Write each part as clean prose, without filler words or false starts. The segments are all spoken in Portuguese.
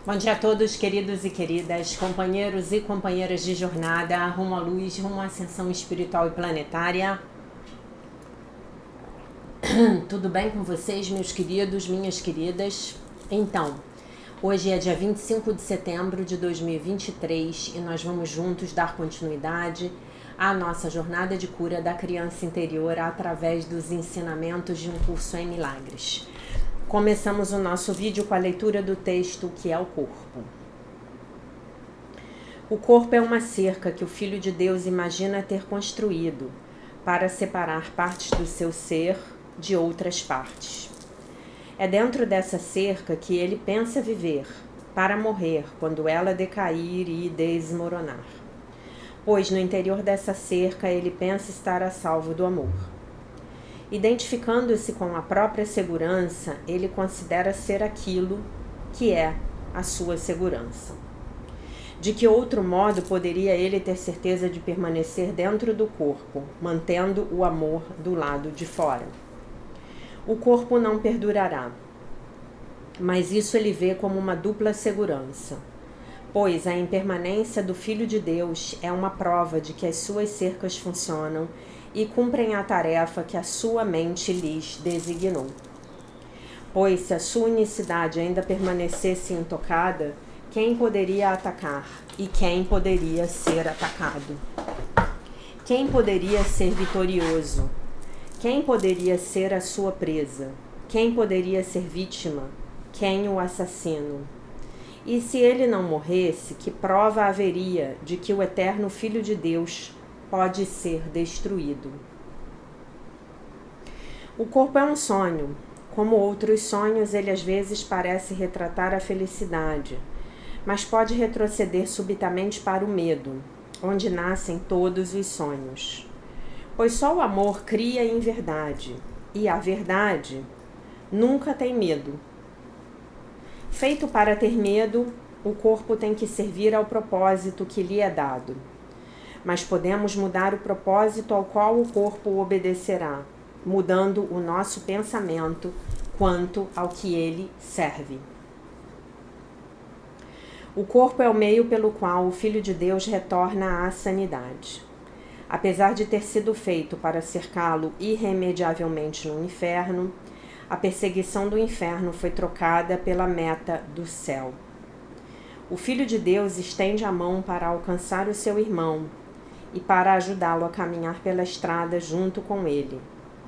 Bom dia a todos, queridos e queridas, companheiros e companheiras de jornada, rumo à luz, rumo à ascensão espiritual e planetária. Tudo bem com vocês, meus queridos, minhas queridas? Então, hoje é dia 25 de setembro de 2023 e nós vamos juntos dar continuidade à nossa jornada de cura da criança interior através dos ensinamentos de um curso em milagres. Começamos o nosso vídeo com a leitura do texto que é o corpo. O corpo é uma cerca que o Filho de Deus imagina ter construído para separar partes do seu ser de outras partes. É dentro dessa cerca que ele pensa viver, para morrer quando ela decair e desmoronar. Pois no interior dessa cerca ele pensa estar a salvo do amor. Identificando-se com a própria segurança, ele considera ser aquilo que é a sua segurança. De que outro modo poderia ele ter certeza de permanecer dentro do corpo, mantendo o amor do lado de fora? O corpo não perdurará, mas isso ele vê como uma dupla segurança, pois a impermanência do Filho de Deus é uma prova de que as suas cercas funcionam e cumprem a tarefa que a sua mente lhes designou. Pois se a sua unicidade ainda permanecesse intocada, quem poderia atacar e quem poderia ser atacado? Quem poderia ser vitorioso? Quem poderia ser a sua presa? Quem poderia ser vítima? Quem o assassino? E se ele não morresse, que prova haveria de que o eterno Filho de Deus pode ser destruído? O corpo é um sonho. Como outros sonhos, ele às vezes parece retratar a felicidade, mas pode retroceder subitamente para o medo, onde nascem todos os sonhos. Pois só o amor cria em verdade, e a verdade nunca tem medo. Feito para ter medo, o corpo tem que servir ao propósito que lhe é dado. Mas podemos mudar o propósito ao qual o corpo obedecerá, mudando o nosso pensamento quanto ao que ele serve. O corpo é o meio pelo qual o Filho de Deus retorna à sanidade. Apesar de ter sido feito para cercá-lo irremediavelmente no inferno, a perseguição do inferno foi trocada pela meta do céu. O Filho de Deus estende a mão para alcançar o seu irmão e para ajudá-lo a caminhar pela estrada junto com ele.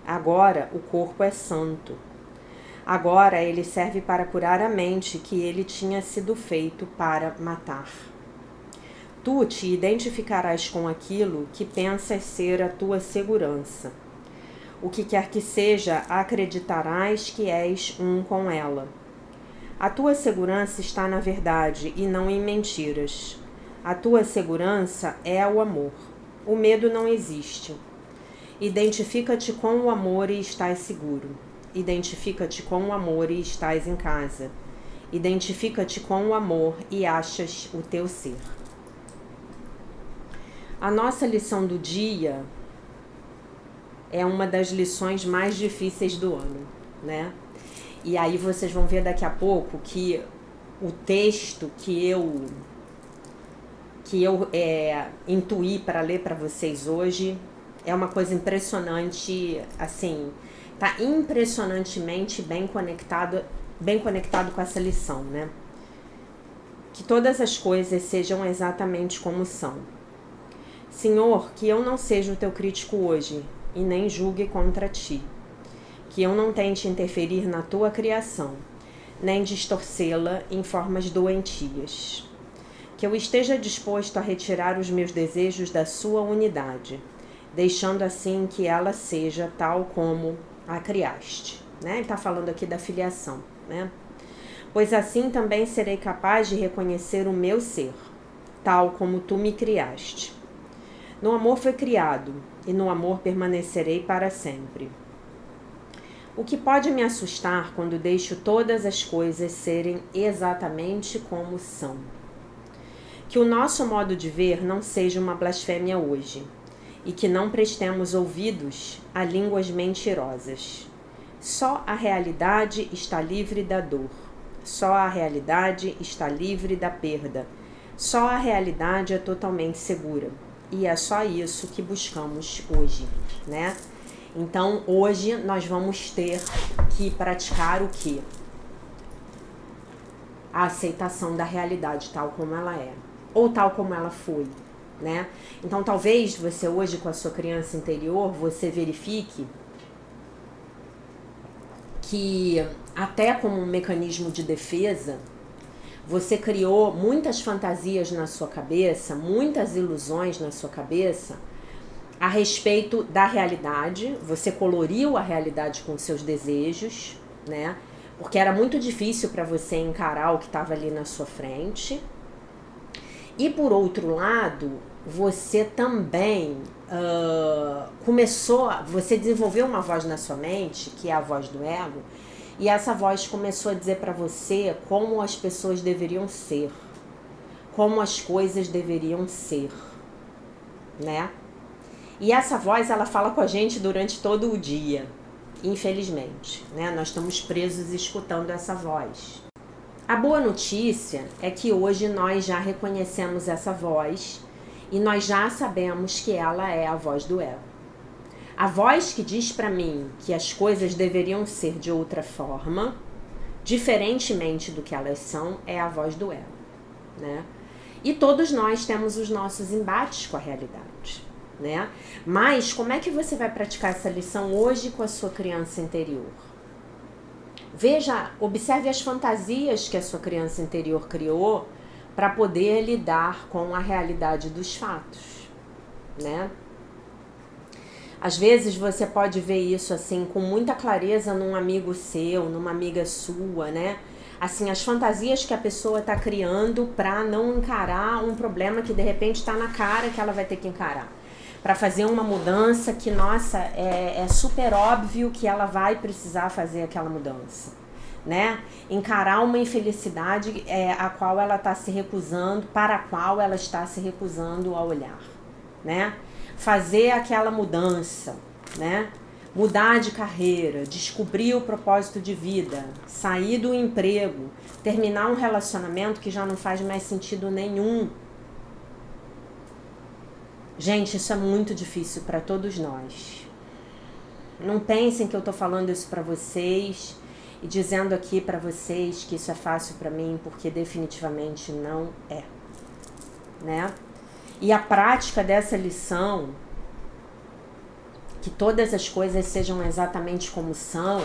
Agora o corpo é santo. Agora ele serve para curar a mente que ele tinha sido feito para matar. Tu te identificarás com aquilo que pensas ser a tua segurança. O que quer que seja, acreditarás que és um com ela. A tua segurança está na verdade e não em mentiras. A tua segurança é o amor. O medo não existe. Identifica-te com o amor e estás seguro. Identifica-te com o amor e estás em casa. Identifica-te com o amor e achas o teu ser. A nossa lição do dia é uma das lições mais difíceis do ano, né? E aí vocês vão ver daqui a pouco que o texto que eu intuí para ler para vocês hoje é uma coisa impressionante, assim, tá impressionantemente bem conectado com essa lição, né? Que todas as coisas sejam exatamente como são. Senhor, que eu não seja o teu crítico hoje e nem julgue contra ti. Que eu não tente interferir na tua criação, nem distorcê-la em formas doentias. Que eu esteja disposto a retirar os meus desejos da sua unidade, deixando assim que ela seja tal como a criaste. Né? Ele está falando aqui da filiação. Né? Pois assim também serei capaz de reconhecer o meu ser, tal como tu me criaste. No amor foi criado, e no amor permanecerei para sempre. O que pode me assustar quando deixo todas as coisas serem exatamente como são? Que o nosso modo de ver não seja uma blasfêmia hoje, e que não prestemos ouvidos a línguas mentirosas. Só a realidade está livre da dor. Só a realidade está livre da perda. Só a realidade é totalmente segura. E é só isso que buscamos hoje, né? Então, hoje nós vamos ter que praticar o quê? A aceitação da realidade tal como ela é, ou tal como ela foi, né? Então, talvez você hoje, com a sua criança interior, você verifique que até como um mecanismo de defesa, você criou muitas fantasias na sua cabeça, muitas ilusões na sua cabeça a respeito da realidade. Você coloriu a realidade com seus desejos, né? Porque era muito difícil para você encarar o que estava ali na sua frente. E por outro lado, você também você desenvolveu uma voz na sua mente, que é a voz do ego, e essa voz começou a dizer para você como as pessoas deveriam ser, como as coisas deveriam ser, né? E essa voz, ela fala com a gente durante todo o dia, infelizmente, né? Nós estamos presos escutando essa voz. A boa notícia é que hoje nós já reconhecemos essa voz e nós já sabemos que ela é a voz do ego. A voz que diz para mim que as coisas deveriam ser de outra forma, diferentemente do que elas são, é a voz do ego, né? E todos nós temos os nossos embates com a realidade, né? Mas como é que você vai praticar essa lição hoje com a sua criança interior? Veja, observe as fantasias que a sua criança interior criou para poder lidar com a realidade dos fatos, né? Às vezes você pode ver isso assim com muita clareza num amigo seu, numa amiga sua, né? Assim, as fantasias que a pessoa está criando para não encarar um problema que de repente está na cara que ela vai ter que encarar. Para fazer uma mudança que, nossa, é super óbvio que ela vai precisar fazer aquela mudança, né? Encarar uma infelicidade a qual ela está se recusando, para a qual ela está se recusando a olhar, né? Fazer aquela mudança, né? Mudar de carreira, descobrir o propósito de vida, sair do emprego, terminar um relacionamento que já não faz mais sentido nenhum. Gente, isso é muito difícil para todos nós. Não pensem que eu tô falando isso para vocês e dizendo aqui para vocês que isso é fácil para mim, porque definitivamente não é, né? E a prática dessa lição, que todas as coisas sejam exatamente como são,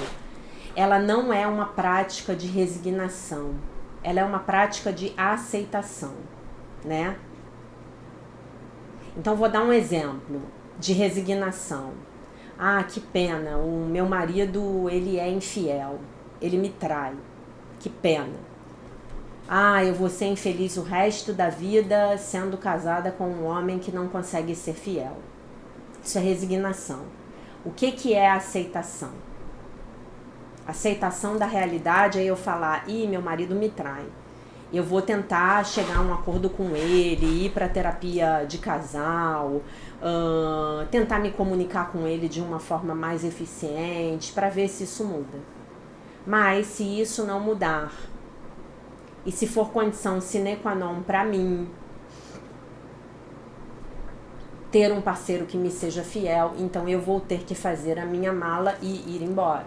ela não é uma prática de resignação, ela é uma prática de aceitação, né? Então vou dar um exemplo de resignação. Ah, que pena, o meu marido, ele é infiel, ele me trai, que pena. Ah, eu vou ser infeliz o resto da vida sendo casada com um homem que não consegue ser fiel. Isso é resignação. O que é aceitação? Aceitação da realidade é eu falar, meu marido me trai. Eu vou tentar chegar a um acordo com ele, ir para terapia de casal, tentar me comunicar com ele de uma forma mais eficiente para ver se isso muda. Mas se isso não mudar, e se for condição sine qua non para mim ter um parceiro que me seja fiel, então eu vou ter que fazer a minha mala e ir embora.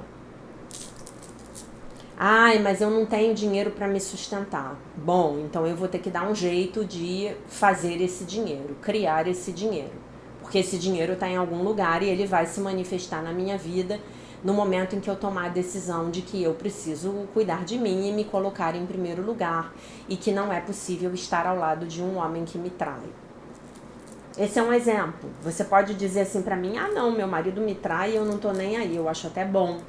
Ai, mas eu não tenho dinheiro para me sustentar. Bom, então eu vou ter que dar um jeito de fazer esse dinheiro, criar esse dinheiro. Porque esse dinheiro está em algum lugar e ele vai se manifestar na minha vida no momento em que eu tomar a decisão de que eu preciso cuidar de mim e me colocar em primeiro lugar e que não é possível estar ao lado de um homem que me trai. Esse é um exemplo. Você pode dizer assim para mim, não, meu marido me trai e eu não tô nem aí, eu acho até bom.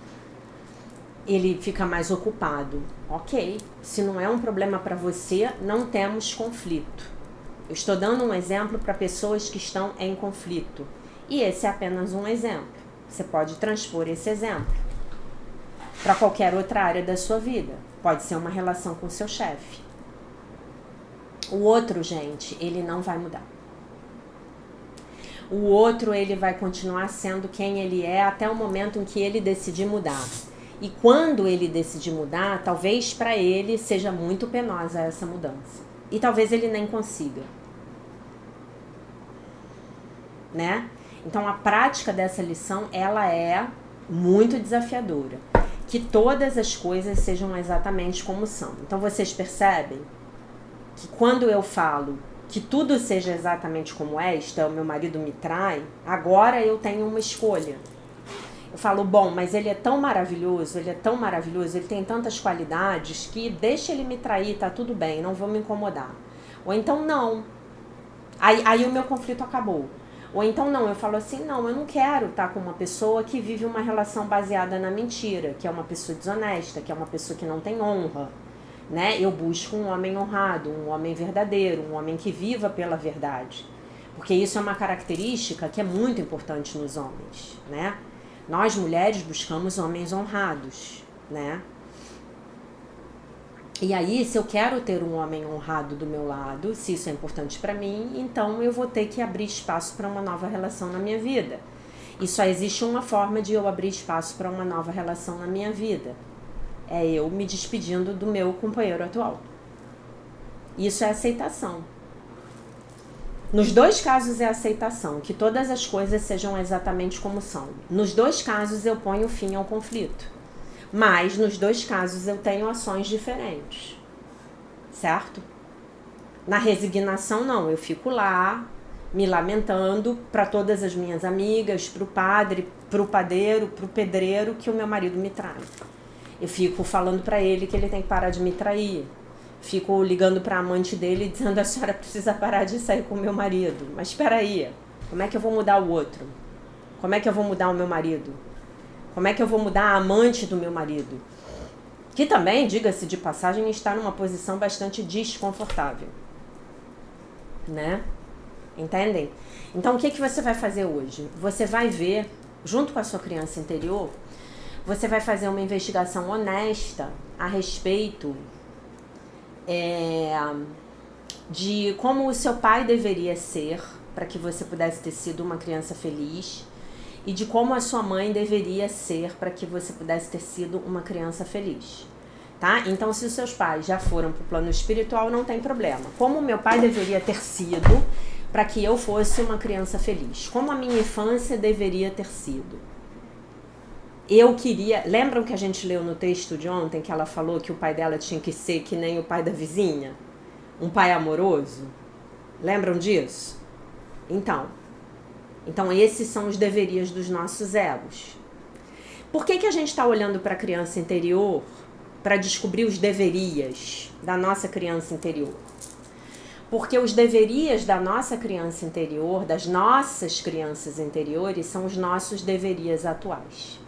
Ele fica mais ocupado. Ok, se não é um problema para você, não temos conflito. Eu estou dando um exemplo para pessoas que estão em conflito. E esse é apenas um exemplo. Você pode transpor esse exemplo para qualquer outra área da sua vida. Pode ser uma relação com seu chefe. O outro, gente, ele não vai mudar. O outro, ele vai continuar sendo quem ele é até o momento em que ele decidir mudar. E quando ele decidir mudar, talvez para ele seja muito penosa essa mudança. E talvez ele nem consiga. Né? Então a prática dessa lição, ela é muito desafiadora. Que todas as coisas sejam exatamente como são. Então vocês percebem que quando eu falo que tudo seja exatamente como é, isto é, o meu marido me trai, agora eu tenho uma escolha. Eu falo, bom, mas ele é tão maravilhoso, ele tem tantas qualidades que deixa ele me trair, tá tudo bem, não vou me incomodar. Ou então não. Aí o meu conflito acabou. Ou então não, eu falo assim, não, eu não quero estar com uma pessoa que vive uma relação baseada na mentira, que é uma pessoa desonesta, que é uma pessoa que não tem honra, né? Eu busco um homem honrado, um homem verdadeiro, um homem que viva pela verdade. Porque isso é uma característica que é muito importante nos homens, né? Nós mulheres buscamos homens honrados, né? E aí, se eu quero ter um homem honrado do meu lado, se isso é importante para mim, então eu vou ter que abrir espaço para uma nova relação na minha vida. E só existe uma forma de eu abrir espaço para uma nova relação na minha vida. É eu me despedindo do meu companheiro atual. Isso é aceitação. Nos dois casos é aceitação, que todas as coisas sejam exatamente como são. Nos dois casos eu ponho fim ao conflito. Mas nos dois casos eu tenho ações diferentes. Certo? Na resignação não, eu fico lá me lamentando para todas as minhas amigas, para o padre, para o padeiro, para o pedreiro que o meu marido me trai. Eu fico falando para ele que ele tem que parar de me trair. Fico ligando para a amante dele dizendo: a senhora precisa parar de sair com o meu marido. Mas espera aí, como é que eu vou mudar o outro? Como é que eu vou mudar o meu marido? Como é que eu vou mudar a amante do meu marido? Que também, diga-se de passagem, está numa posição bastante desconfortável. Né? Entendem? Então o que você vai fazer hoje? Você vai ver, junto com a sua criança interior, você vai fazer uma investigação honesta a respeito de como o seu pai deveria ser para que você pudesse ter sido uma criança feliz e de como a sua mãe deveria ser para que você pudesse ter sido uma criança feliz. Tá? Então, se os seus pais já foram para o plano espiritual, não tem problema. Como o meu pai deveria ter sido para que eu fosse uma criança feliz? Como a minha infância deveria ter sido? Eu queria... Lembram que a gente leu no texto de ontem que ela falou que o pai dela tinha que ser que nem o pai da vizinha? Um pai amoroso? Lembram disso? Então esses são os deverias dos nossos egos. Por que a gente está olhando para a criança interior para descobrir os deverias da nossa criança interior? Porque os deverias da nossa criança interior, das nossas crianças interiores, são os nossos deverias atuais.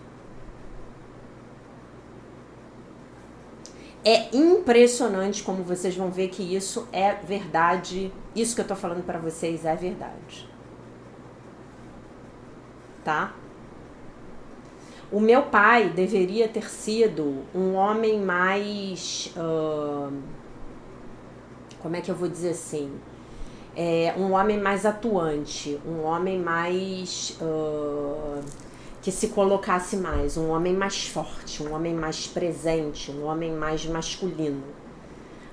É impressionante como vocês vão ver que isso é verdade. Isso que eu tô falando para vocês é verdade. Tá? O meu pai deveria ter sido um homem mais... como é que eu vou dizer assim? Um homem mais atuante, um homem mais... que se colocasse mais, um homem mais forte, um homem mais presente, um homem mais masculino.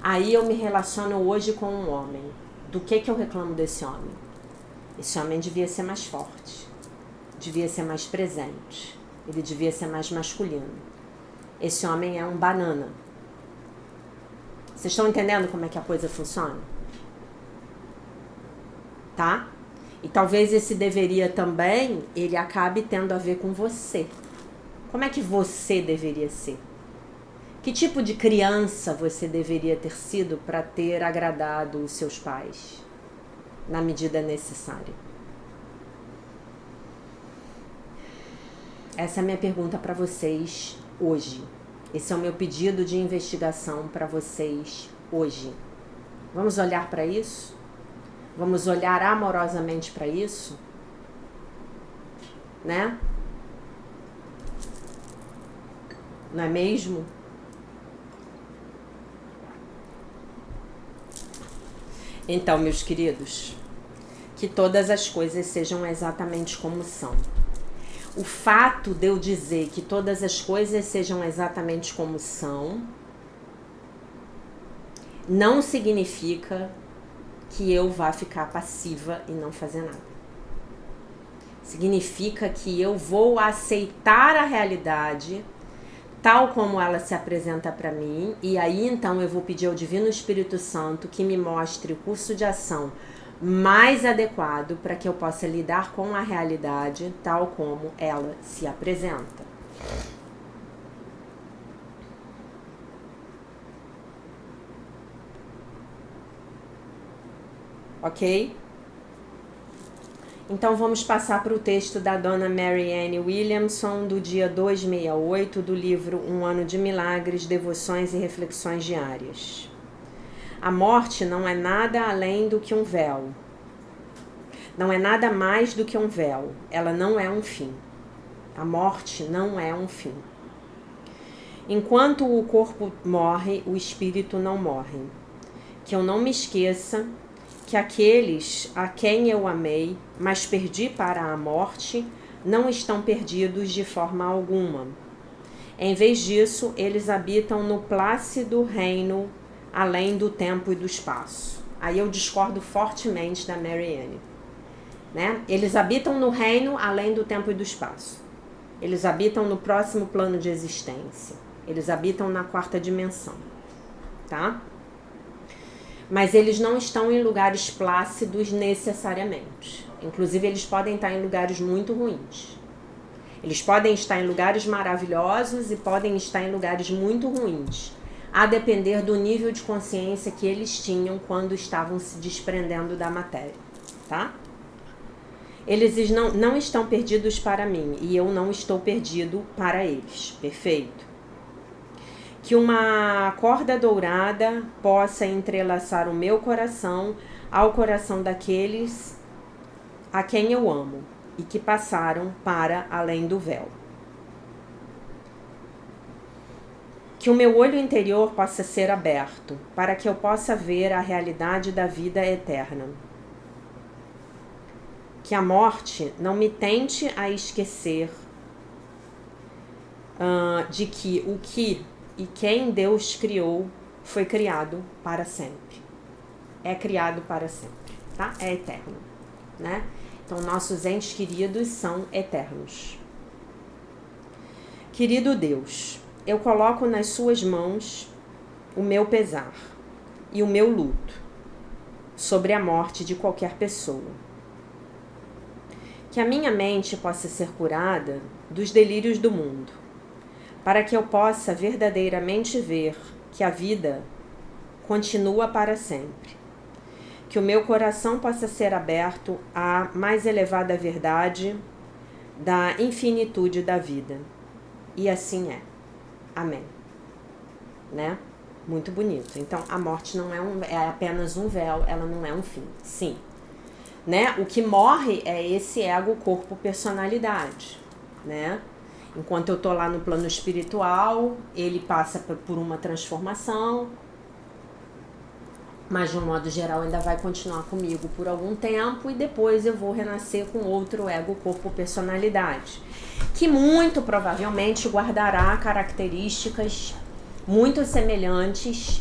Aí eu me relaciono hoje com um homem. Do que eu reclamo desse homem? Esse homem devia ser mais forte, devia ser mais presente, ele devia ser mais masculino. Esse homem é um banana. Vocês estão entendendo como é que a coisa funciona? Tá? E talvez esse deveria também, ele acabe tendo a ver com você. Como é que você deveria ser? Que tipo de criança você deveria ter sido para ter agradado os seus pais, na medida necessária? Essa é a minha pergunta para vocês hoje. Esse é o meu pedido de investigação para vocês hoje. Vamos olhar para isso? Vamos olhar amorosamente para isso? Né? Não é mesmo? Então, meus queridos, que todas as coisas sejam exatamente como são. o fato de eu dizer que todas as coisas sejam exatamente como são, não significa que eu vá ficar passiva e não fazer nada. Significa que eu vou aceitar a realidade tal como ela se apresenta para mim, e aí então eu vou pedir ao Divino Espírito Santo que me mostre o curso de ação mais adequado para que eu possa lidar com a realidade tal como ela se apresenta. Ok? Então vamos passar para o texto da Dona Mary Ann Williamson, do dia 268, do livro Um Ano de Milagres, Devoções e Reflexões Diárias. A morte não é nada além do que um véu. Não é nada mais do que um véu. Ela não é um fim. A morte não é um fim. Enquanto o corpo morre, o espírito não morre. Que eu não me esqueça que aqueles a quem eu amei, mas perdi para a morte, não estão perdidos de forma alguma. Em vez disso, eles habitam no plácido reino além do tempo e do espaço. Aí eu discordo fortemente da Mary Ann, né? Eles habitam no reino além do tempo e do espaço. Eles habitam no próximo plano de existência. Eles habitam na quarta dimensão, tá? Mas eles não estão em lugares plácidos necessariamente. Inclusive, eles podem estar em lugares muito ruins. Eles podem estar em lugares maravilhosos e podem estar em lugares muito ruins, a depender do nível de consciência que eles tinham quando estavam se desprendendo da matéria, tá? Eles não estão perdidos para mim e eu não estou perdido para eles. Perfeito? Que uma corda dourada possa entrelaçar o meu coração ao coração daqueles a quem eu amo e que passaram para além do véu. Que o meu olho interior possa ser aberto para que eu possa ver a realidade da vida eterna. Que a morte não me tente a esquecer de que o que e quem Deus criou foi criado para sempre. É criado para sempre, tá? É eterno, né? Então, nossos entes queridos são eternos. Querido Deus, eu coloco nas suas mãos o meu pesar e o meu luto sobre a morte de qualquer pessoa. Que a minha mente possa ser curada dos delírios do mundo, para que eu possa verdadeiramente ver que a vida continua para sempre. Que o meu coração possa ser aberto à mais elevada verdade da infinitude da vida. E assim é. Amém. Né? Muito bonito. Então, a morte não é apenas um véu, ela não é um fim. Sim. Né? O que morre é esse ego, corpo, personalidade, né? Enquanto eu tô lá no plano espiritual, ele passa por uma transformação, mas de um modo geral ainda vai continuar comigo por algum tempo e depois eu vou renascer com outro ego, corpo, personalidade, que muito provavelmente guardará características muito semelhantes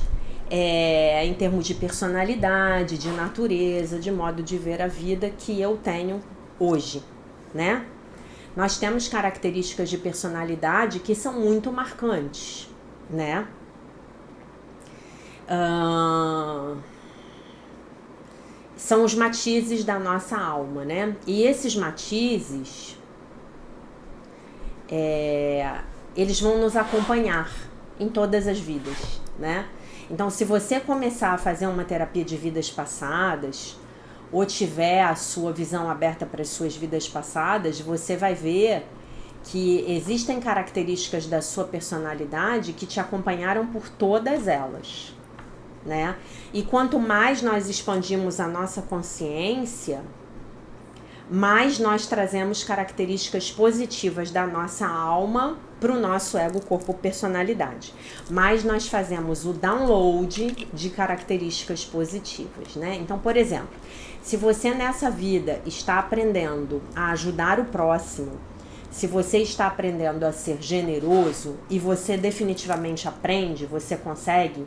em termos de personalidade, de natureza, de modo de ver a vida que eu tenho hoje, né? Nós temos características de personalidade que são muito marcantes, né? São os matizes da nossa alma, né? E esses matizes, eles vão nos acompanhar em todas as vidas, né? Então, se você começar a fazer uma terapia de vidas passadas, ou tiver a sua visão aberta para as suas vidas passadas, você vai ver que existem características da sua personalidade que te acompanharam por todas elas, né? E quanto mais nós expandimos a nossa consciência, mais nós trazemos características positivas da nossa alma para o nosso ego, corpo, personalidade. Mais nós fazemos o download de características positivas, né? Então, por exemplo, se você nessa vida está aprendendo a ajudar o próximo, se você está aprendendo a ser generoso e você definitivamente aprende, você consegue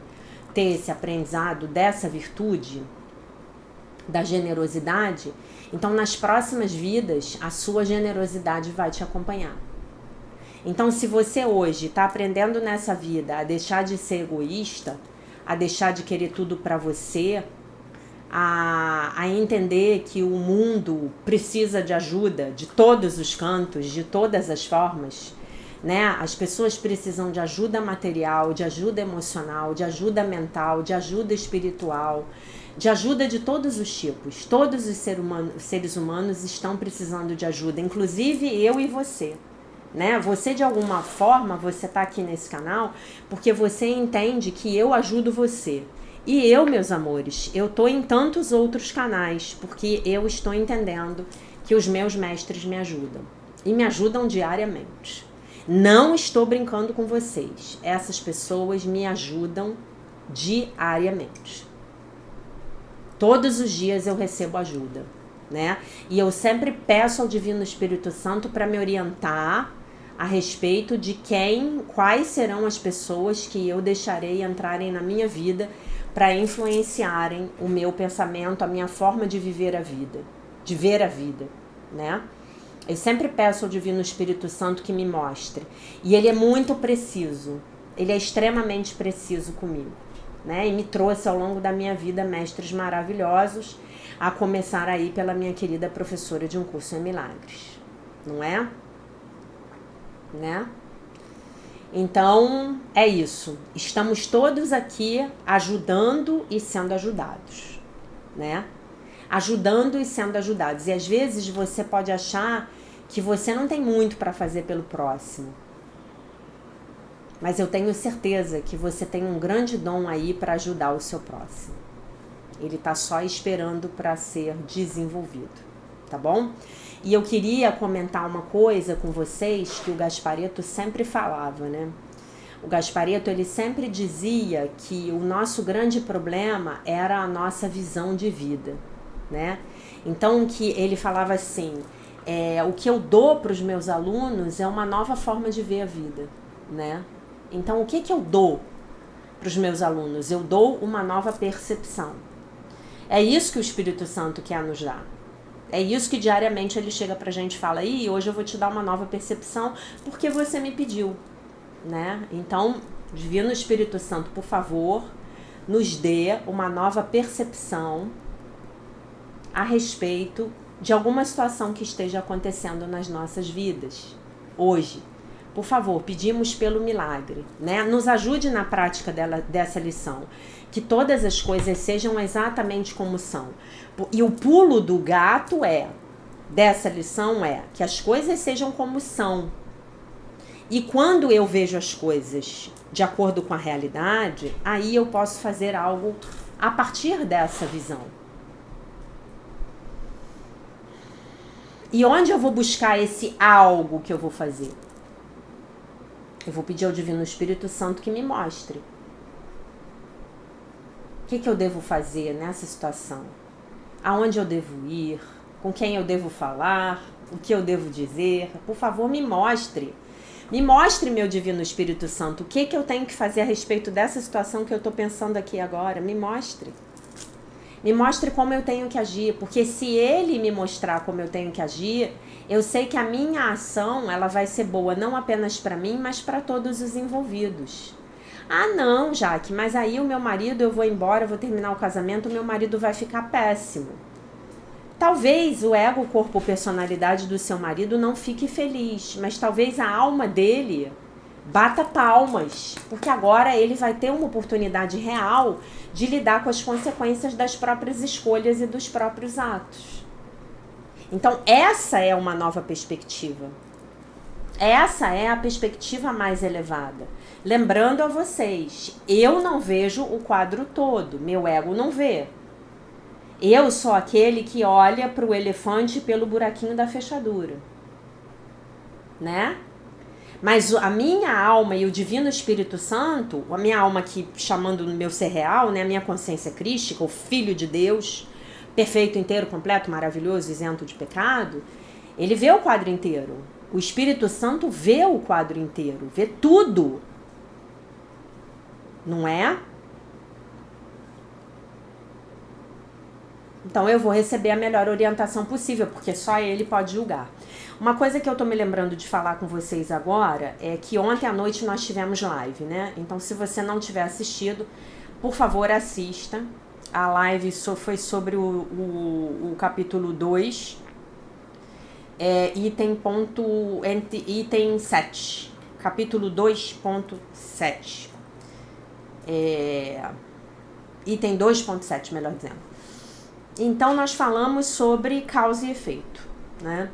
ter esse aprendizado dessa virtude, da generosidade, então nas próximas vidas a sua generosidade vai te acompanhar. Então, se você hoje está aprendendo nessa vida a deixar de ser egoísta, a deixar de querer tudo para você, a entender que o mundo precisa de ajuda de todos os cantos, de todas as formas, né? As pessoas precisam de ajuda material, de ajuda emocional, de ajuda mental, de ajuda espiritual, de ajuda de todos os tipos. Todos os seres humanos estão precisando de ajuda, inclusive eu e você. Né? Você, de alguma forma, você está aqui nesse canal porque você entende que eu ajudo você. E eu, meus amores, eu estou em tantos outros canais porque eu estou entendendo que os meus mestres me ajudam. E me ajudam diariamente. Não estou brincando com vocês. Essas pessoas me ajudam diariamente. Todos os dias eu recebo ajuda, né? E eu sempre peço ao Divino Espírito Santo para me orientar a respeito de quais serão as pessoas que eu deixarei entrarem na minha vida para influenciarem o meu pensamento, a minha forma de viver a vida, né? Eu sempre peço ao Divino Espírito Santo que me mostre. E ele é muito preciso, ele é extremamente preciso comigo, né? E me trouxe ao longo da minha vida mestres maravilhosos, a começar aí pela minha querida professora de Um Curso em Milagres, não é? Né? Então, é isso. Estamos todos aqui ajudando e sendo ajudados, né? Ajudando e sendo ajudados. E às vezes você pode achar que você não tem muito para fazer pelo próximo. Mas eu tenho certeza que você tem um grande dom aí para ajudar o seu próximo. Ele está só esperando para ser desenvolvido, tá bom? E eu queria comentar uma coisa com vocês que o Gasparetto sempre falava, né? O Gasparetto, ele sempre dizia que o nosso grande problema era a nossa visão de vida, né? Então, que ele falava assim, o que eu dou para os meus alunos é uma nova forma de ver a vida, né? Então, o que eu dou para os meus alunos? Eu dou uma nova percepção. É isso que o Espírito Santo quer nos dar. É isso que diariamente ele chega pra gente e fala, hoje eu vou te dar uma nova percepção porque você me pediu, né? Então, Divino Espírito Santo, por favor, nos dê uma nova percepção a respeito de alguma situação que esteja acontecendo nas nossas vidas hoje. Por favor, pedimos pelo milagre, né? Nos ajude na prática dessa lição. Que todas as coisas sejam exatamente como são. E o pulo do gato dessa lição que as coisas sejam como são. E quando eu vejo as coisas de acordo com a realidade, aí eu posso fazer algo a partir dessa visão. E onde eu vou buscar esse algo que eu vou fazer? Eu vou pedir ao Divino Espírito Santo que me mostre. O que eu devo fazer nessa situação? Aonde eu devo ir? Com quem eu devo falar? O que eu devo dizer? Por favor, me mostre. Me mostre, meu Divino Espírito Santo, o que eu tenho que fazer a respeito dessa situação que eu estou pensando aqui agora. Me mostre. Me mostre como eu tenho que agir. Porque se ele me mostrar como eu tenho que agir, eu sei que a minha ação ela vai ser boa não apenas para mim, mas para todos os envolvidos. Ah, não, Jaque, mas aí o meu marido, eu vou embora, eu vou terminar o casamento, o meu marido vai ficar péssimo. Talvez o ego, corpo, personalidade do seu marido não fique feliz, mas talvez a alma dele bata palmas, porque agora ele vai ter uma oportunidade real de lidar com as consequências das próprias escolhas e dos próprios atos. Então, essa é uma nova perspectiva. Essa é a perspectiva mais elevada. Lembrando a vocês, eu não vejo o quadro todo, meu ego não vê. Eu sou aquele que olha para o elefante pelo buraquinho da fechadura, né? Mas a minha alma e o Divino Espírito Santo, a minha alma aqui chamando no meu ser real, né? A minha consciência crística, o Filho de Deus, perfeito, inteiro, completo, maravilhoso, isento de pecado, ele vê o quadro inteiro. O Espírito Santo vê o quadro inteiro, vê tudo. Não é? Então eu vou receber a melhor orientação possível, porque só ele pode julgar. Uma coisa que eu tô me lembrando de falar com vocês agora é que ontem à noite nós tivemos live, né? Então se você não tiver assistido, por favor assista. A live foi sobre o capítulo 2, item 7. Capítulo 2.7. Item 2.7, melhor dizendo. Então nós falamos sobre causa e efeito, né?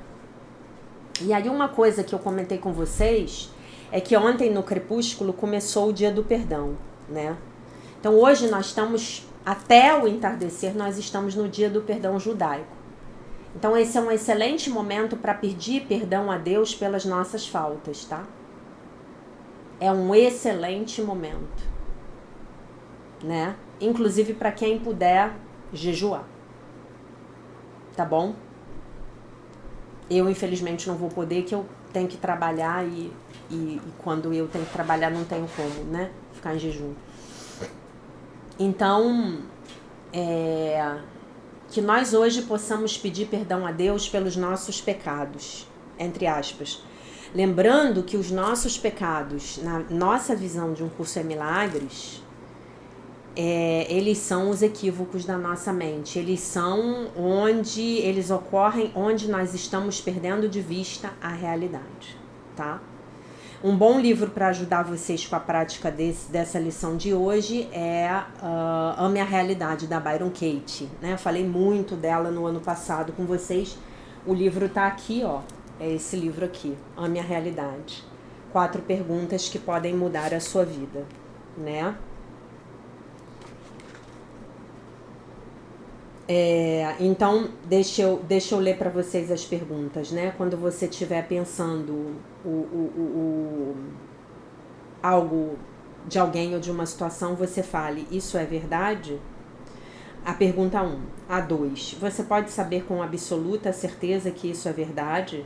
E aí uma coisa que eu comentei com vocês é que ontem no crepúsculo começou o dia do perdão, né? Então hoje nós estamos, até o entardecer, nós estamos no dia do perdão judaico. Então esse é um excelente momento para pedir perdão a Deus pelas nossas faltas, tá? É um excelente momento, né? Inclusive para quem puder jejuar, tá bom? Eu, infelizmente, não vou poder, que eu tenho que trabalhar e quando eu tenho que trabalhar não tenho como, né? Ficar em jejum. Então, que nós hoje possamos pedir perdão a Deus pelos nossos pecados, entre aspas. Lembrando que os nossos pecados, na nossa visão de Um Curso em Milagres, eles são os equívocos da nossa mente. Eles ocorrem onde nós estamos perdendo de vista a realidade, tá? Um bom livro para ajudar vocês com a prática dessa lição de hoje é Ame a Realidade, da Byron Katie, né? Eu falei muito dela no ano passado com vocês. O livro tá aqui, ó. É esse livro aqui, Ame a Realidade. 4 perguntas que podem mudar a sua vida, né? Então, deixa eu ler para vocês as perguntas, né? Quando você estiver pensando algo de alguém ou de uma situação, você fale, isso é verdade? A pergunta 1. A 2. Você pode saber com absoluta certeza que isso é verdade?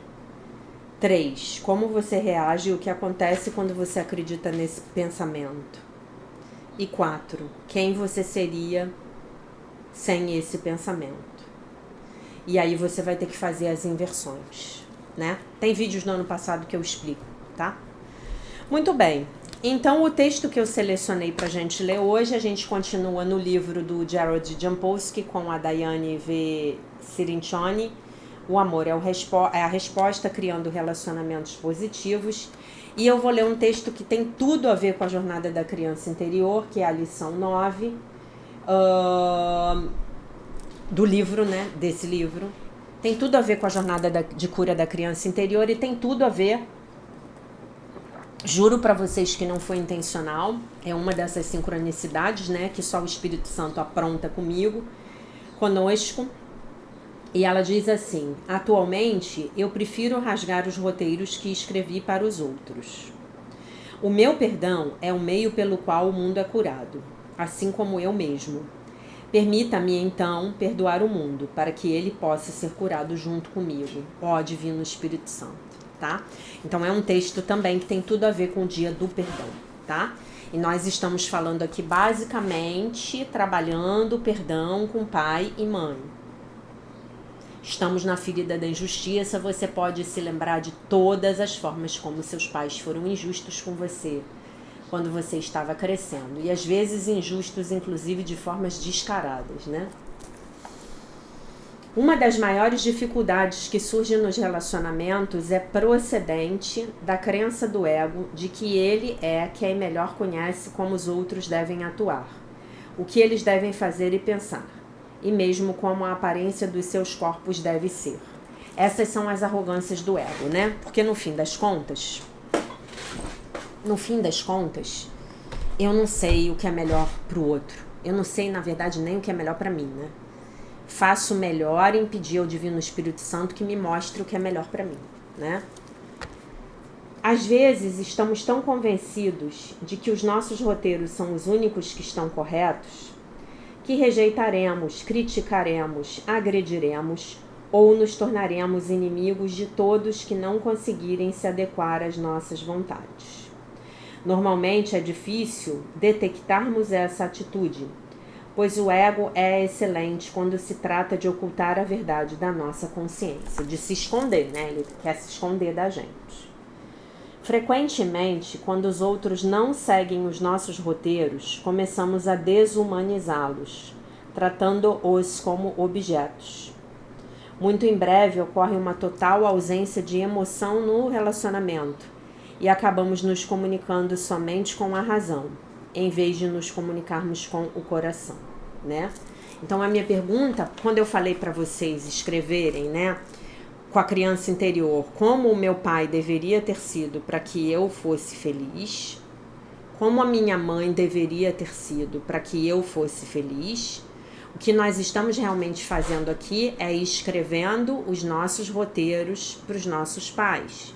3. Como você reage e o que acontece quando você acredita nesse pensamento? E 4. Quem você seria sem esse pensamento? E aí você vai ter que fazer as inversões, né? Tem vídeos no ano passado que eu explico, tá? Muito bem. Então o texto que eu selecionei pra gente ler hoje, a gente continua no livro do Gerald Jampolsky com a Diane V. Cirincione. O amor é a resposta, criando relacionamentos positivos. E eu vou ler um texto que tem tudo a ver com a jornada da criança interior, que é a lição 9. Do livro, né? Desse livro. Tem tudo a ver com a jornada de cura da criança interior e tem tudo a ver, juro pra vocês que não foi intencional, é uma dessas sincronicidades, né? Que só o Espírito Santo apronta conosco. E ela diz assim: atualmente eu prefiro rasgar os roteiros que escrevi para os outros. O meu perdão é o meio pelo qual o mundo é curado, assim como eu mesmo. Permita-me, então, perdoar o mundo, para que ele possa ser curado junto comigo, ó Divino Espírito Santo, tá? Então é um texto também que tem tudo a ver com o dia do perdão, tá? E nós estamos falando aqui basicamente trabalhando o perdão com pai e mãe. Estamos na ferida da injustiça, você pode se lembrar de todas as formas como seus pais foram injustos com você quando você estava crescendo. E às vezes injustos, inclusive, de formas descaradas, né? Uma das maiores dificuldades que surge nos relacionamentos é procedente da crença do ego de que ele é quem melhor conhece como os outros devem atuar, o que eles devem fazer e pensar, e mesmo como a aparência dos seus corpos deve ser. Essas são as arrogâncias do ego, né? Porque no fim das contas, eu não sei o que é melhor pro outro. Eu não sei, na verdade, nem o que é melhor pra mim, né? Faço melhor em pedir ao Divino Espírito Santo que me mostre o que é melhor pra mim, né? Às vezes, estamos tão convencidos de que os nossos roteiros são os únicos que estão corretos, que rejeitaremos, criticaremos, agrediremos ou nos tornaremos inimigos de todos que não conseguirem se adequar às nossas vontades. Normalmente é difícil detectarmos essa atitude, pois o ego é excelente quando se trata de ocultar a verdade da nossa consciência, de se esconder, né? Ele quer se esconder da gente. Frequentemente, quando os outros não seguem os nossos roteiros, começamos a desumanizá-los, tratando-os como objetos. Muito em breve ocorre uma total ausência de emoção no relacionamento e acabamos nos comunicando somente com a razão, em vez de nos comunicarmos com o coração, né? Então a minha pergunta, quando eu falei para vocês escreverem, né, com a criança interior, como o meu pai deveria ter sido para que eu fosse feliz, como a minha mãe deveria ter sido para que eu fosse feliz, o que nós estamos realmente fazendo aqui é escrevendo os nossos roteiros para os nossos pais.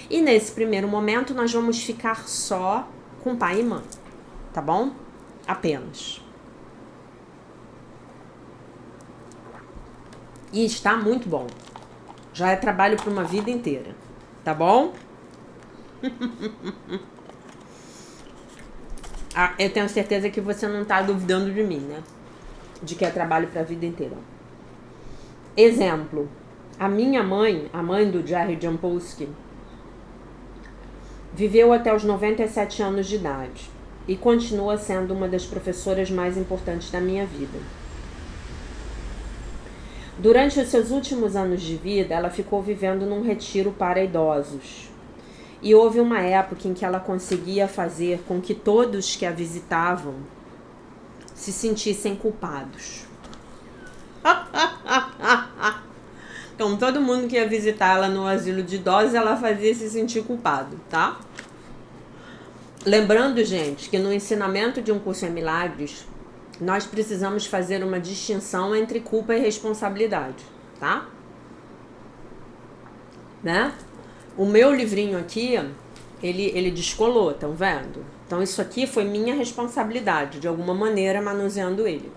E nesse primeiro momento nós vamos ficar só com pai e mãe, tá bom? Apenas. E está muito bom. Já é trabalho para uma vida inteira, tá bom? Eu tenho certeza que você não está duvidando de mim, né? De que é trabalho para a vida inteira. Exemplo. A minha mãe, a mãe do Jerry Jampolsky, viveu até os 97 anos de idade e continua sendo uma das professoras mais importantes da minha vida. Durante os seus últimos anos de vida, ela ficou vivendo num retiro para idosos. E houve uma época em que ela conseguia fazer com que todos que a visitavam se sentissem culpados. Então, todo mundo que ia visitá-la no asilo de idosos, ela fazia se sentir culpado, tá? Lembrando, gente, que no ensinamento de Um Curso em Milagres, nós precisamos fazer uma distinção entre culpa e responsabilidade, tá? Né? O meu livrinho aqui, ele descolou, estão vendo? Então isso aqui foi minha responsabilidade, de alguma maneira manuseando ele.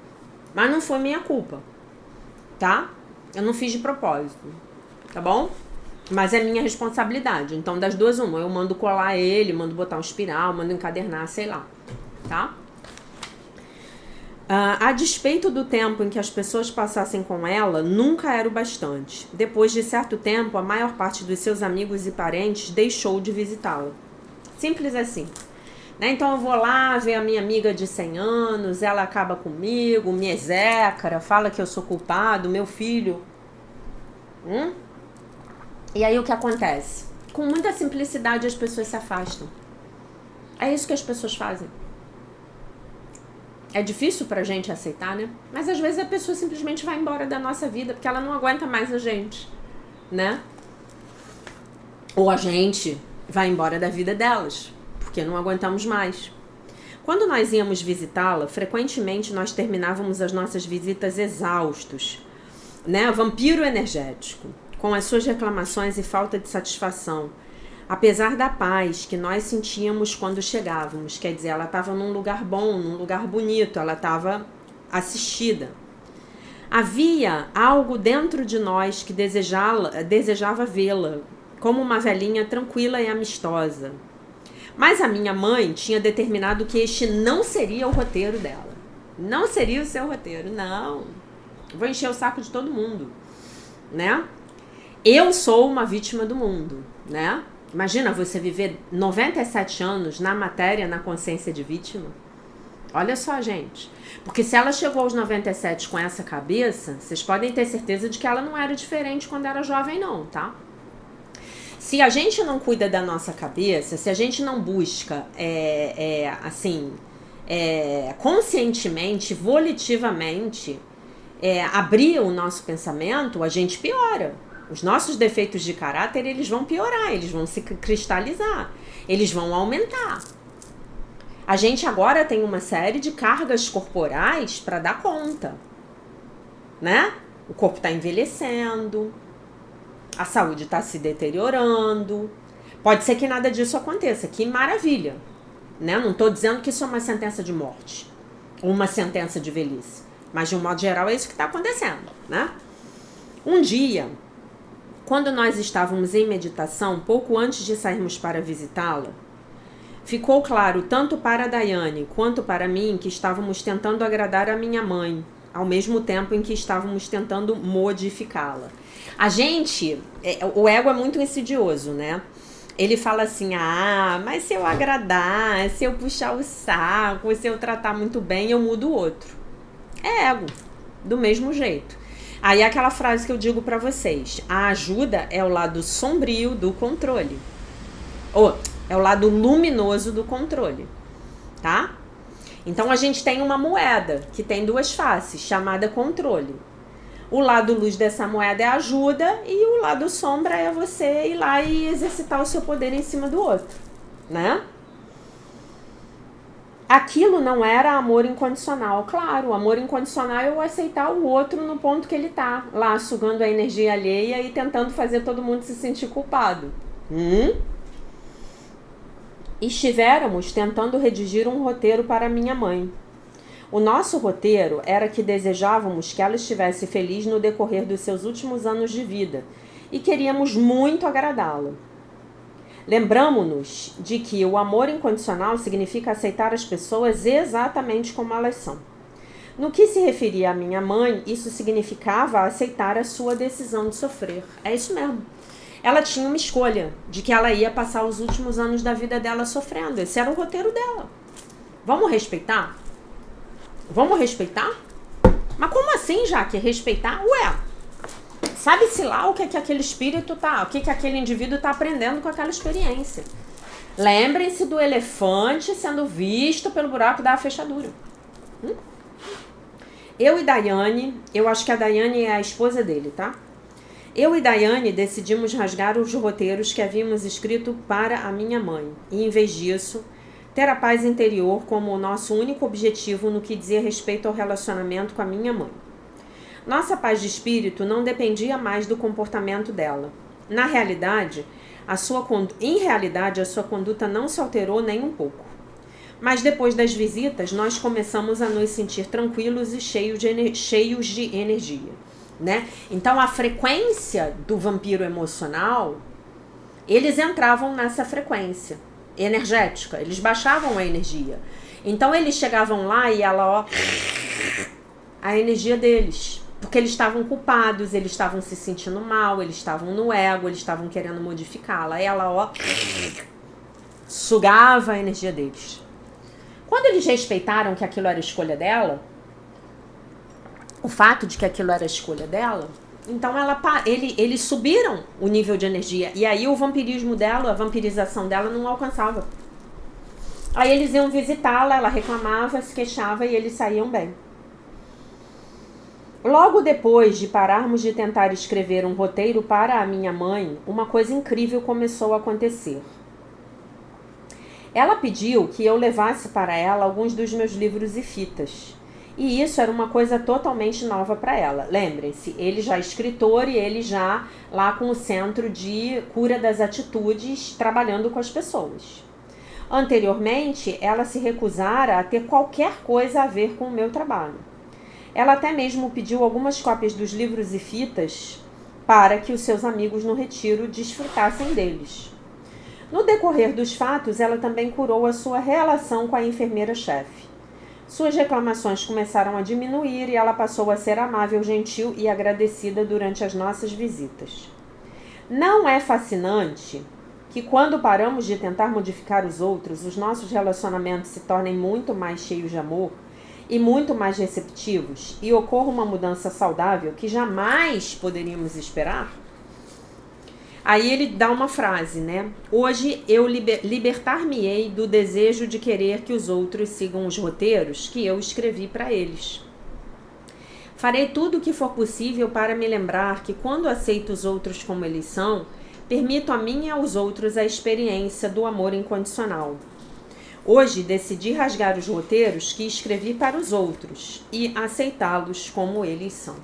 Mas não foi minha culpa, tá? Eu não fiz de propósito, tá bom? Mas é minha responsabilidade. Então das duas uma, eu mando colar ele, mando botar um espiral, mando encadernar, sei lá, tá? A despeito do tempo em que as pessoas passassem com ela, nunca era o bastante. Depois de certo tempo, a maior parte dos seus amigos e parentes deixou de visitá-la. Simples assim. Né? Então eu vou lá ver a minha amiga de 100 anos, ela acaba comigo, me execra, fala que eu sou culpado, meu filho. E aí o que acontece? Com muita simplicidade as pessoas se afastam. É isso que as pessoas fazem. É difícil pra gente aceitar, né? Mas às vezes a pessoa simplesmente vai embora da nossa vida porque ela não aguenta mais a gente, né? Ou a gente vai embora da vida delas, porque não aguentamos mais. Quando nós íamos visitá-la, frequentemente nós terminávamos as nossas visitas exaustos, né? Vampiro energético, com as suas reclamações e falta de satisfação. Apesar da paz que nós sentíamos quando chegávamos, quer dizer, ela estava num lugar bom, num lugar bonito, ela estava assistida. Havia algo dentro de nós que desejava vê-la, como uma velhinha tranquila e amistosa. Mas a minha mãe tinha determinado que este não seria o roteiro dela. Não seria o seu roteiro, não. Vou encher o saco de todo mundo, né? Eu sou uma vítima do mundo, né? Imagina você viver 97 anos na matéria, na consciência de vítima. Olha só, gente. Porque se ela chegou aos 97 com essa cabeça, vocês podem ter certeza de que ela não era diferente quando era jovem, não, tá? Se a gente não cuida da nossa cabeça, se a gente não busca, conscientemente, volitivamente, abrir o nosso pensamento, a gente piora. Os nossos defeitos de caráter, eles vão piorar, eles vão se cristalizar, eles vão aumentar. A gente agora tem uma série de cargas corporais para dar conta, né? O corpo está envelhecendo, a saúde está se deteriorando. Pode ser que nada disso aconteça, que maravilha, né? Não estou dizendo que isso é uma sentença de morte, ou uma sentença de velhice, mas de um modo geral é isso que está acontecendo, né? Um dia, quando nós estávamos em meditação, pouco antes de sairmos para visitá-la, ficou claro tanto para a Daiane quanto para mim que estávamos tentando agradar a minha mãe, ao mesmo tempo em que estávamos tentando modificá-la. A gente, o ego é muito insidioso, né? Ele fala assim, mas se eu agradar, se eu puxar o saco, se eu tratar muito bem, eu mudo o outro. É ego, do mesmo jeito. Aí aquela frase que eu digo pra vocês, a ajuda é o lado sombrio do controle. É o lado luminoso do controle, tá? Então a gente tem uma moeda que tem duas faces, chamada controle. O lado luz dessa moeda é ajuda e o lado sombra é você ir lá e exercitar o seu poder em cima do outro, né? Aquilo não era amor incondicional. Claro, o amor incondicional é eu aceitar o outro no ponto que ele tá, lá sugando a energia alheia e tentando fazer todo mundo se sentir culpado. Estivéramos tentando redigir um roteiro para minha mãe. O nosso roteiro era que desejávamos que ela estivesse feliz no decorrer dos seus últimos anos de vida e queríamos muito agradá-la. Lembramo-nos de que o amor incondicional significa aceitar as pessoas exatamente como elas são. No que se referia à minha mãe, isso significava aceitar a sua decisão de sofrer. É isso mesmo. Ela tinha uma escolha de que ela ia passar os últimos anos da vida dela sofrendo. Esse era o roteiro dela. Vamos respeitar? Vamos respeitar? Mas como assim, Jaque? Respeitar? Ué, sabe-se lá o que aquele espírito tá, o que aquele indivíduo tá aprendendo com aquela experiência. Lembrem-se do elefante sendo visto pelo buraco da fechadura. Eu e Daiane, eu acho que a Daiane é a esposa dele, tá? Eu e Daiane decidimos rasgar os roteiros que havíamos escrito para a minha mãe. E, em vez disso, ter a paz interior como o nosso único objetivo no que dizia respeito ao relacionamento com a minha mãe. Nossa paz de espírito não dependia mais do comportamento dela. Na realidade, a sua conduta não se alterou nem um pouco. Mas depois das visitas, nós começamos a nos sentir tranquilos e cheios de energia, né? Então, a frequência do vampiro emocional, eles entravam nessa frequência energética, eles baixavam a energia. Então eles chegavam lá e ela, a energia deles, porque eles estavam culpados, eles estavam se sentindo mal, eles estavam no ego, eles estavam querendo modificá-la. Ela, sugava a energia deles. Quando eles respeitaram que aquilo era a escolha dela, o fato de que aquilo era a escolha dela, então eles subiram o nível de energia. E aí o vampirismo dela, a vampirização dela não alcançava. Aí eles iam visitá-la, ela reclamava, se queixava e eles saíam bem. Logo depois de pararmos de tentar escrever um roteiro para a minha mãe, uma coisa incrível começou a acontecer. Ela pediu que eu levasse para ela alguns dos meus livros e fitas. E isso era uma coisa totalmente nova para ela. Lembrem-se, ele já é escritor e ele já lá com o Centro de Cura das Atitudes, trabalhando com as pessoas. Anteriormente, ela se recusara a ter qualquer coisa a ver com o meu trabalho. Ela até mesmo pediu algumas cópias dos livros e fitas para que os seus amigos no retiro desfrutassem deles. No decorrer dos fatos, ela também curou a sua relação com a enfermeira-chefe. Suas reclamações começaram a diminuir e ela passou a ser amável, gentil e agradecida durante as nossas visitas. Não é fascinante que quando paramos de tentar modificar os outros, os nossos relacionamentos se tornem muito mais cheios de amor e muito mais receptivos e ocorra uma mudança saudável que jamais poderíamos esperar? Aí ele dá uma frase, né? Hoje eu libertar-me-ei do desejo de querer que os outros sigam os roteiros que eu escrevi para eles. Farei tudo o que for possível para me lembrar que quando aceito os outros como eles são, permito a mim e aos outros a experiência do amor incondicional. Hoje decidi rasgar os roteiros que escrevi para os outros e aceitá-los como eles são.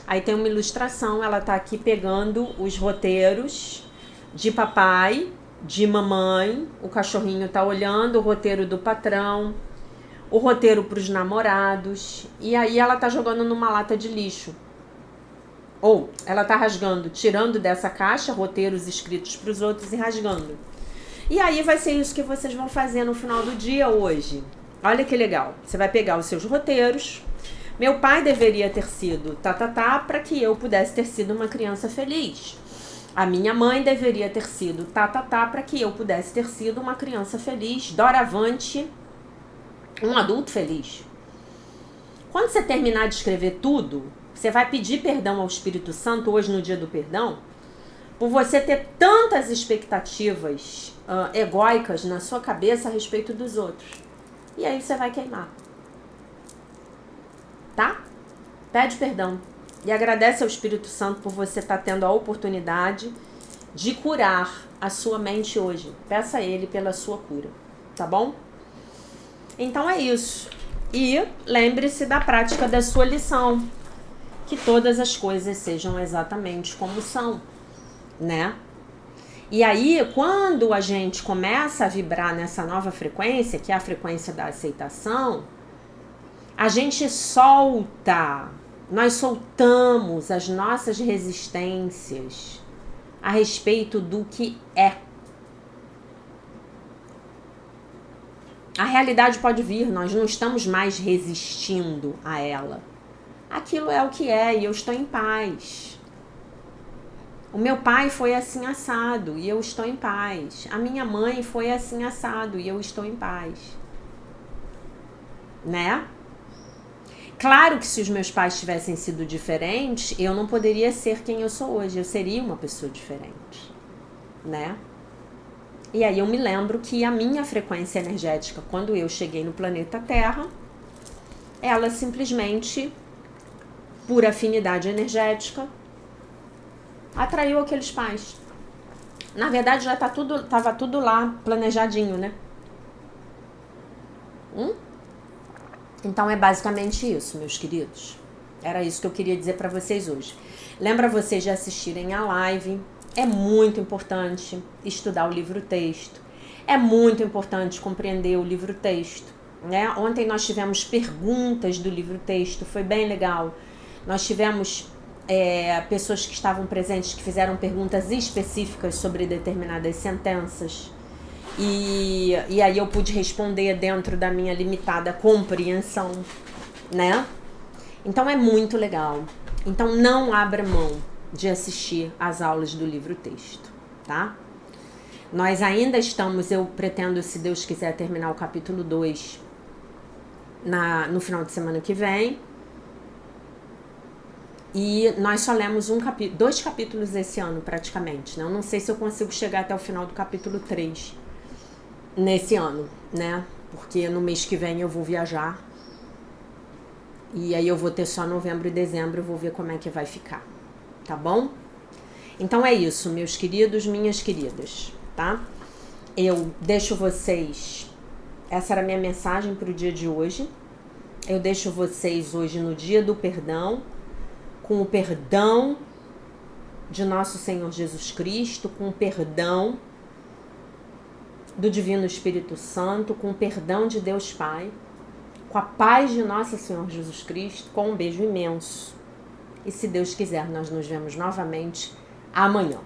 Aí tem uma ilustração, ela tá aqui pegando os roteiros de papai, de mamãe, o cachorrinho tá olhando o roteiro do patrão, o roteiro para os namorados, e aí ela tá jogando numa lata de lixo. Ou ela tá rasgando, tirando dessa caixa roteiros escritos para os outros e rasgando. E aí vai ser isso que vocês vão fazer no final do dia hoje. Olha que legal. Você vai pegar os seus roteiros. Meu pai deveria ter sido para que eu pudesse ter sido uma criança feliz. A minha mãe deveria ter sido para que eu pudesse ter sido uma criança feliz. Doravante, um adulto feliz. Quando você terminar de escrever tudo, você vai pedir perdão ao Espírito Santo hoje no dia do perdão, por você ter tantas expectativas egóicas na sua cabeça a respeito dos outros. E aí você vai queimar. Tá? Pede perdão. E agradece ao Espírito Santo por você estar tendo a oportunidade de curar a sua mente hoje. Peça a Ele pela sua cura. Tá bom? Então é isso. E lembre-se da prática da sua lição. Que todas as coisas sejam exatamente como são, né? E aí, quando a gente começa a vibrar nessa nova frequência, que é a frequência da aceitação, a gente solta, nós soltamos as nossas resistências a respeito do que é. A realidade pode vir, nós não estamos mais resistindo a ela. Aquilo é o que é e eu estou em paz. O meu pai foi assim assado e eu estou em paz. A minha mãe foi assim assado e eu estou em paz. Né? Claro que se os meus pais tivessem sido diferentes, eu não poderia ser quem eu sou hoje. Eu seria uma pessoa diferente. Né? E aí eu me lembro que a minha frequência energética, quando eu cheguei no planeta Terra, ela simplesmente, por afinidade energética, atraiu aqueles pais. Na verdade, já tava tudo lá planejadinho, né? Então é basicamente isso, meus queridos. Era isso que eu queria dizer para vocês hoje. Lembra vocês de assistirem a live. É muito importante estudar o livro-texto. É muito importante compreender o livro-texto, né? Ontem nós tivemos perguntas do livro-texto, foi bem legal. Nós tivemos pessoas que estavam presentes que fizeram perguntas específicas sobre determinadas sentenças. E aí eu pude responder dentro da minha limitada compreensão, né? Então é muito legal. Então não abra mão de assistir às aulas do livro-texto, tá? Nós ainda estamos, eu pretendo, se Deus quiser, terminar o capítulo 2 no final de semana que vem. E nós só lemos 2 capítulos esse ano, praticamente, né? Eu não sei se eu consigo chegar até o final do capítulo 3 nesse ano, né? Porque no mês que vem eu vou viajar. E aí eu vou ter só novembro e dezembro, eu vou ver como é que vai ficar. Tá bom? Então é isso, meus queridos, minhas queridas, tá? Eu deixo vocês... Essa era a minha mensagem para o dia de hoje. Eu deixo vocês hoje no dia do perdão, com o perdão de nosso Senhor Jesus Cristo, com o perdão do Divino Espírito Santo, com o perdão de Deus Pai, com a paz de nosso Senhor Jesus Cristo, com um beijo imenso. E se Deus quiser, nós nos vemos novamente amanhã.